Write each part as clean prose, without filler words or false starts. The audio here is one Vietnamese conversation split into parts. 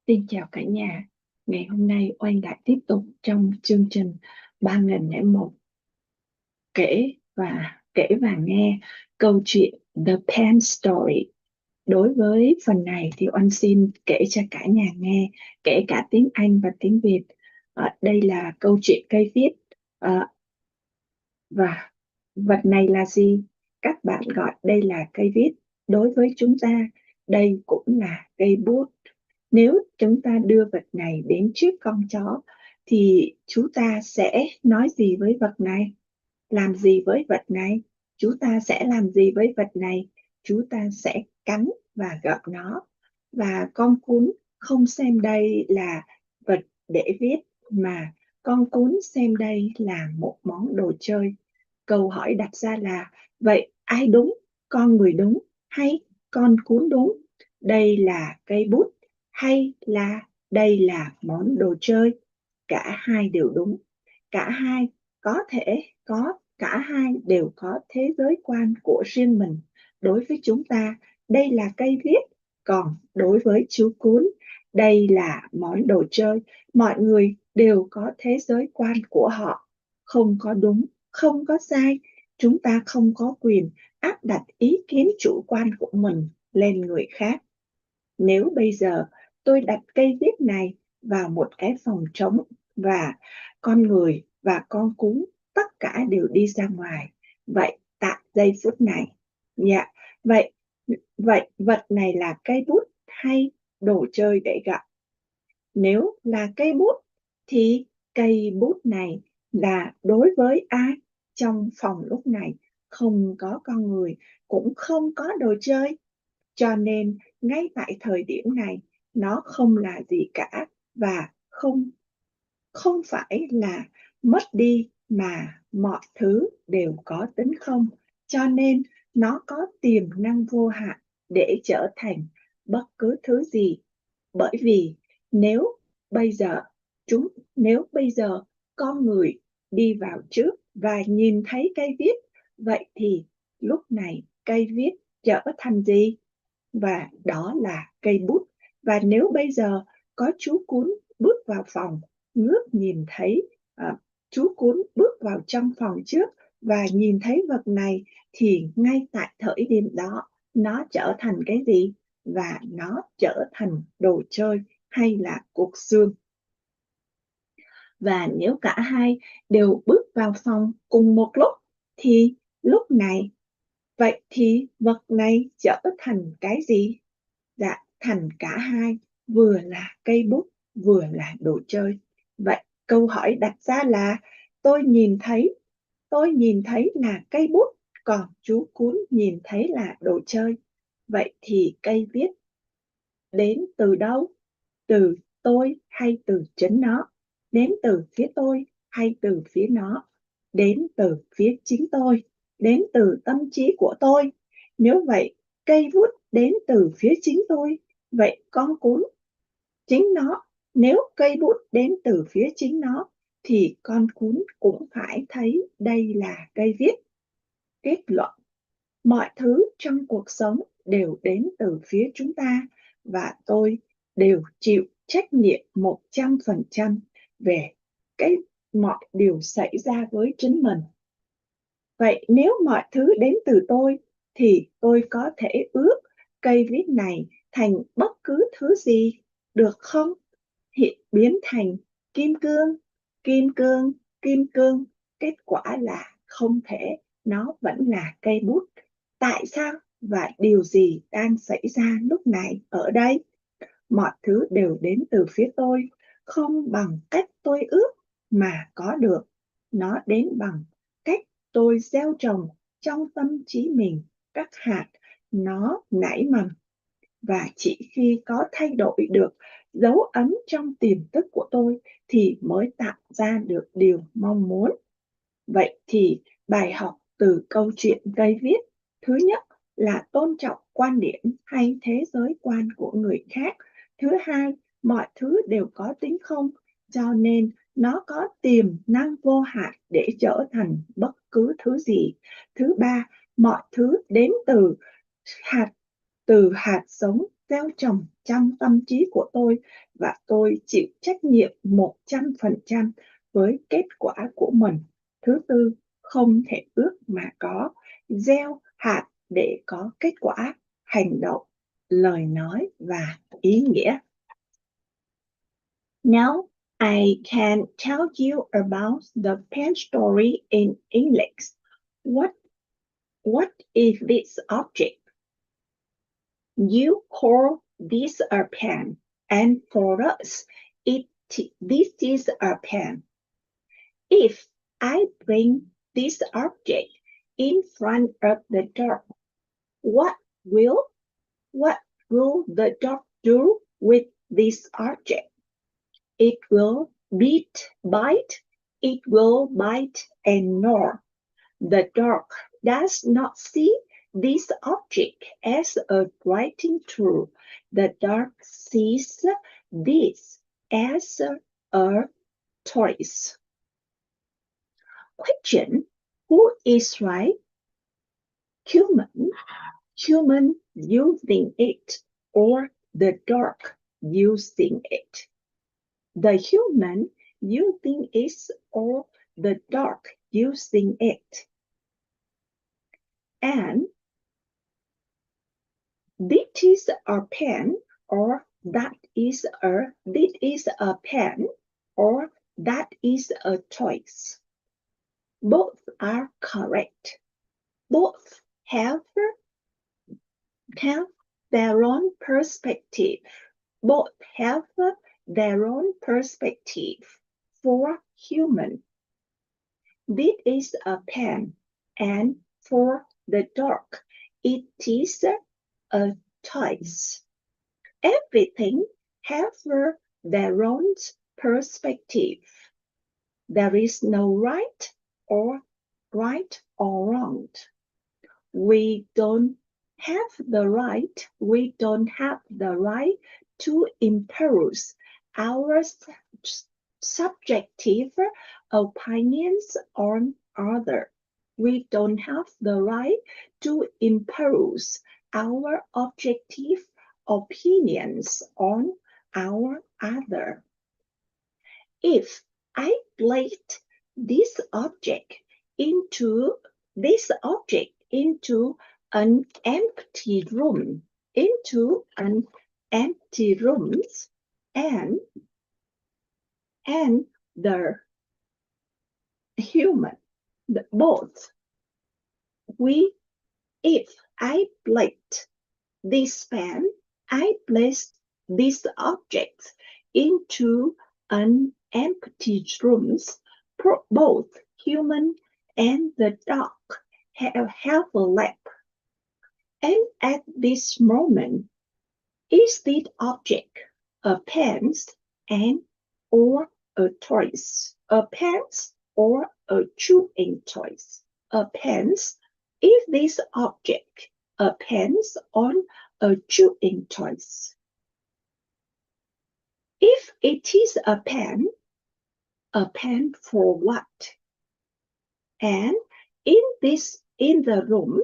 Xin chào cả nhà. Ngày hôm nay Oanh lại tiếp tục trong chương trình 3001 kể và nghe câu chuyện The Pen Story. Đối với phần này thì Oanh xin kể cho cả nhà nghe, kể cả tiếng Anh và tiếng Việt. Đây là câu chuyện cây viết. Ờ, và vật này là gì? Các bạn gọi đây là cây viết. Đối với chúng ta, đây cũng là cây bút. Nếu chúng ta đưa vật này đến trước con chó thì chúng ta sẽ nói gì với vật này? Làm gì với vật này? Chúng ta sẽ làm gì với vật này? Chúng ta sẽ cắn và gặm nó. Và con cún không xem đây là vật để viết, mà con cún xem đây là một món đồ chơi. Câu hỏi đặt ra là, vậy ai đúng? Con người đúng hay con cún đúng? Đây là cây bút hay là đây là món đồ chơi? Cả hai đều đúng. Cả hai có thể có cả hai đều có thế giới quan của riêng mình. Đối với chúng ta, đây là cây viết, còn đối với chú cún, đây là món đồ chơi. Mọi người đều có thế giới quan của họ, không có đúng, không có sai. Chúng ta không có quyền áp đặt ý kiến chủ quan của mình lên người khác. Nếu bây giờ tôi đặt cây viết này vào một cái phòng trống và con người và con cún tất cả đều đi ra ngoài, vậy tại giây phút này, dạ, vậy vậy vật này là cây bút hay đồ chơi để gặp? Nếu là cây bút thì cây bút này là đối với ai? Trong phòng lúc này không có con người, cũng không có đồ chơi, cho nên ngay tại thời điểm này nó không là gì cả, và không không phải là mất đi, mà mọi thứ đều có tính không, cho nên nó có tiềm năng vô hạn để trở thành bất cứ thứ gì. Bởi vì nếu bây giờ nếu bây giờ con người đi vào trước và nhìn thấy cây viết, vậy thì lúc này cây viết trở thành gì? Và đó là cây bút. Và nếu bây giờ có chú cún bước vào phòng, ngước nhìn thấy chú cún bước vào trong phòng trước và nhìn thấy vật này, thì ngay tại thời điểm đó nó trở thành cái gì? Và nó trở thành đồ chơi hay là cục xương. Và nếu cả hai đều bước vào phòng cùng một lúc thì lúc này, vậy thì vật này trở thành cái gì? Dạ, thành cả hai, vừa là cây bút, vừa là đồ chơi. Vậy câu hỏi đặt ra là, tôi nhìn thấy, tôi nhìn thấy là cây bút, còn chú cún nhìn thấy là đồ chơi. Vậy thì cây viết đến từ đâu? Từ tôi hay từ chính nó? Đến từ phía tôi hay từ phía nó? Đến từ phía chính tôi? Đến từ tâm trí của tôi? Nếu vậy, cây bút đến từ phía chính tôi, vậy con cún chính nó. Nếu cây bút đến từ phía chính nó, thì con cún cũng phải thấy đây là cây viết. Kết luận: mọi thứ trong cuộc sống đều đến từ phía chúng ta, và tôi đều chịu trách nhiệm 100% về cái mọi điều xảy ra với chính mình. Vậy nếu mọi thứ đến từ tôi, thì tôi có thể ước cây viết này thành bất cứ thứ gì, được không? Hiện biến thành kim cương, kim cương, kim cương. Kết quả là không thể, nó vẫn là cây bút. Tại sao và điều gì đang xảy ra lúc này ở đây? Mọi thứ đều đến từ phía tôi, không bằng cách tôi ước mà có được. Nó đến bằng cách tôi gieo trồng trong tâm trí mình các hạt, nó nảy mầm. Và chỉ khi có thay đổi được dấu ấn trong tiềm thức của tôi thì mới tạo ra được điều mong muốn. Vậy thì bài học từ câu chuyện cây viết: thứ nhất là tôn trọng quan điểm hay thế giới quan của người khác. Thứ hai, mọi thứ đều có tính không, cho nên nó có tiềm năng vô hạn để trở thành bất cứ thứ gì. Thứ ba, mọi thứ đến hạt từ hạt giống gieo trồng trong tâm trí của tôi và tôi chịu trách nhiệm 100% với kết quả của mình. Thứ tư, không thể ước mà có. Gieo hạt để có kết quả, hành động, lời nói và ý nghĩa. Now I can tell you about the pen story in English. What is this object? You call this a pen, and for us, this is a pen. If I bring this object in front of the dog, what will the dog do with this object? It will bite, it will bite and gnaw. The dog does not see this object as a writing tool. The dog sees this as a toys. Question: who is right? Human using it, or the dog using it? The human using it, or the dog using it? And this is a pen, or that is a pen, or that is a toys. Both are correct. Both have their own perspective. Both have their own perspective. For human, this is a pen, and for the dog, it is a toys. Everything has their own perspective. There is no right or wrong. We don't have the right to impose our subjective opinions on others. We don't have the right to impose our objective opinions on our other. If I placed this object into an empty room, and the human, both, if I placed these objects into an empty room, both human and the dog have a lap. And at this moment, is this object a pen and or a toys? A pen or a chewing toys? A pen. Is this object a pen or a chewing toys? If it is a pen for what? And in the room,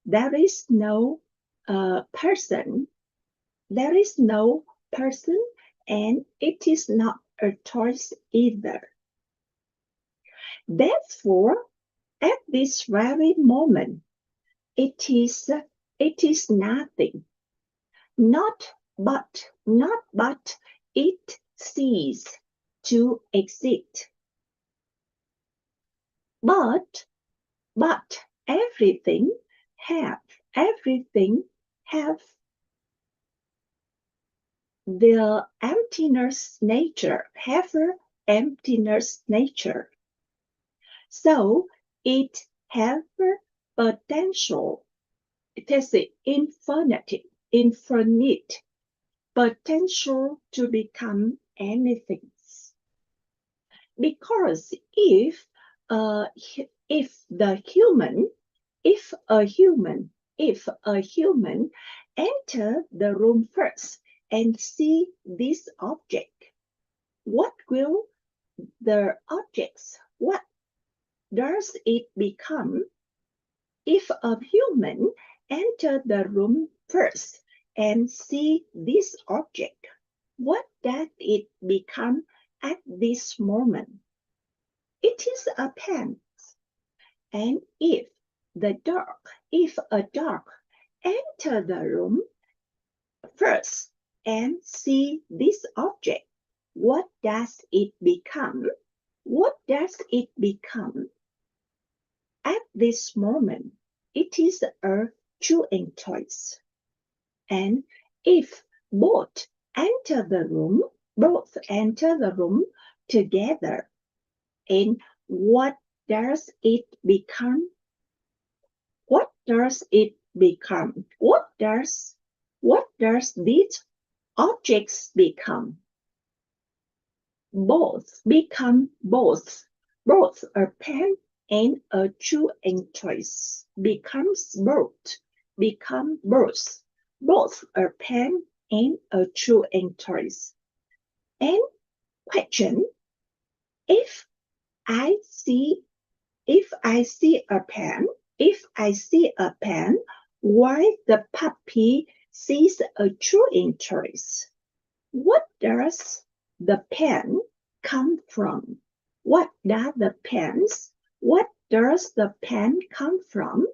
there is no person. There is no person, and it is not a toys either. Therefore, at this very moment, it is nothing. Not but it ceases to exist. But everything have the emptiness nature. So it have potential. It has the infinite potential to become anything. Because if a human enter the room first and see this object, what will the objects? What does it become? If a human enter the room first and see this object. What does it become at this moment? It is a pen. And if a dog enter the room first and see this object, what does it become? What does it become? At this moment, it is a chewing toys. And if both enter the room, together, and what does it become? What does it become? What does these objects become? Both a pen and a chewing toys becomes both. Both a pen and a chewing toys. And question: If I see a pen, why the puppy sees a chewing toys? What does the pen come from? What does the pen come from?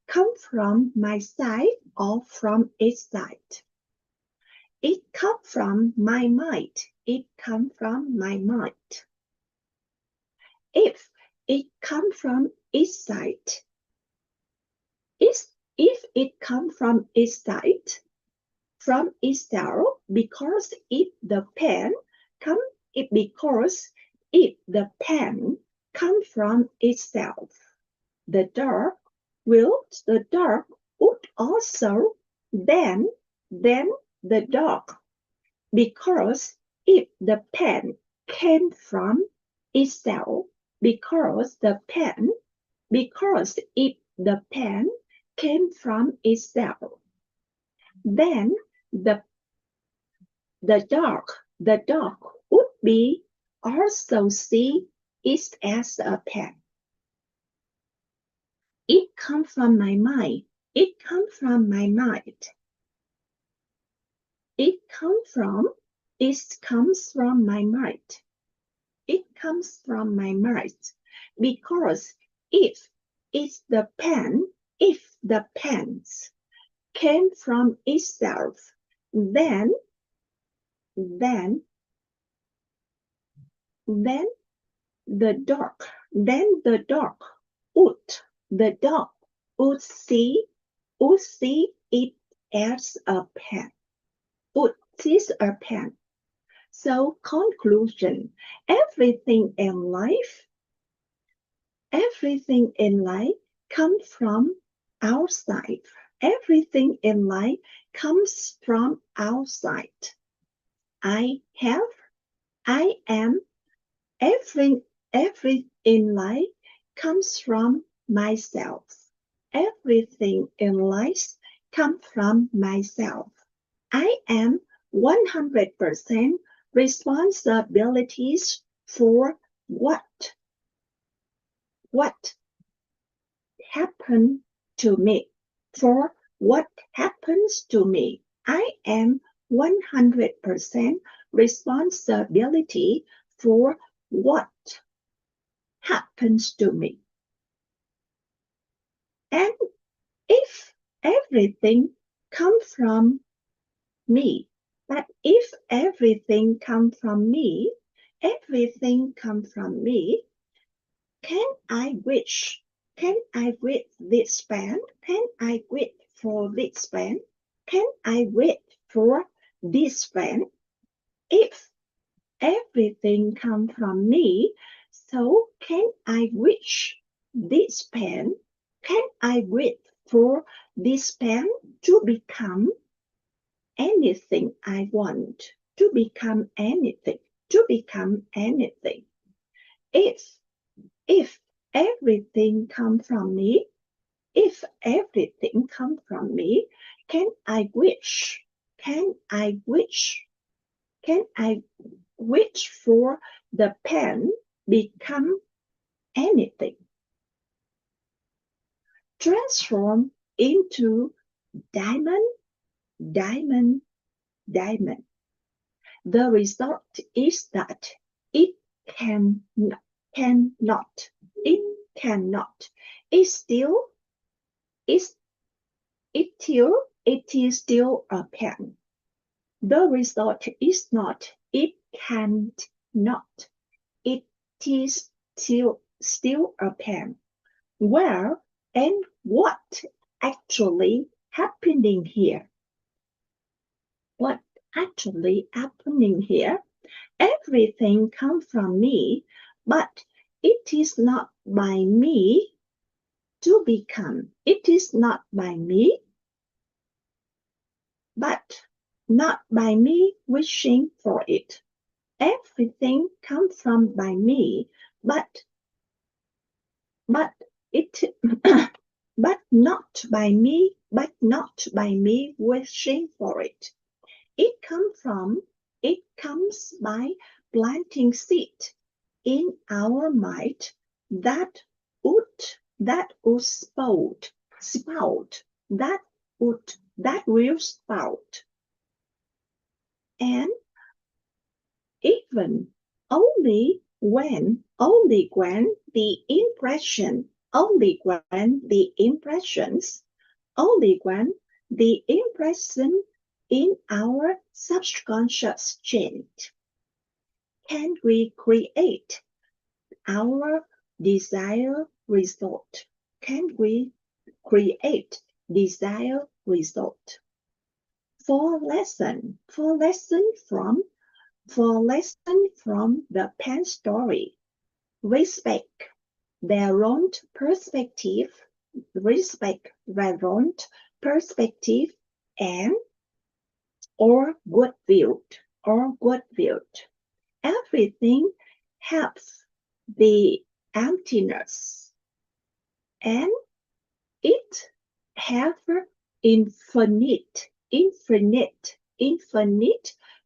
Come from my side or from its side? It comes from my mind. It comes from my mind. If it comes from its side, if it comes from its side, from itself, because if the pen come from itself, the dog would also then the dog, because if the pen came from itself, because if the pen came from itself, then the dog would be also see it as a pen. It comes from my mind. It comes from my mind. It comes from my mind. It comes from my mind. Because if the pens came from itself, then the dog would see it as a pen. Would see a pen. So conclusion: everything in life comes from outside. Everything in life comes from outside. I am. Everything in life comes from myself. Everything in life comes from myself. I am 100% responsibilities for what happened to me. For what happens to me. I am 100% responsibility for what happens to me. And if everything comes from me, but if everything comes from me, can I wish this pen? Can I wish for this pen? Can I wish for this pen? If everything comes from me, so can I wish this pen? Can I wish for this pen to become anything I want? To become anything. If everything comes from me, can I wish for the pen become anything? Transform into diamond, diamond, diamond. The result is that it cannot, it cannot, it still, is, it is still a pen. The result is not, it can't not, it is still a pen. Where and what actually happening here? What actually happening here? Everything comes from me, but it is not by me to become. It is not by me, but not by me wishing for it. Everything comes from by me, but it but not by me, but not by me wishing for it. It comes by planting seed in our mind that would spout, that will spout. And even only when the impressions only when the impression in our subconscious change can we create our desired result. Can we create desired result? For lesson from the pen story, respect their own perspective, and or good viewed. Everything helps the emptiness, and it have infinite,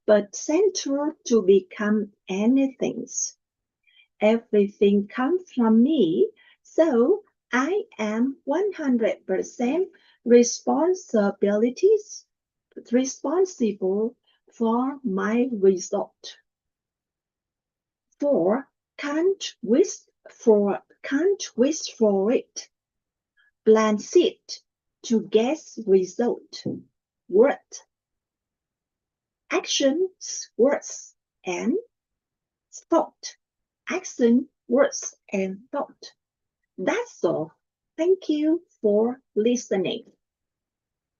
but central to become anything. Everything comes from me, so I am 100% responsible for my result. For can't wish for it. Plant seed to guess result. Word, actions, words, and thought. Action, words, and thought. That's all. Thank you for listening.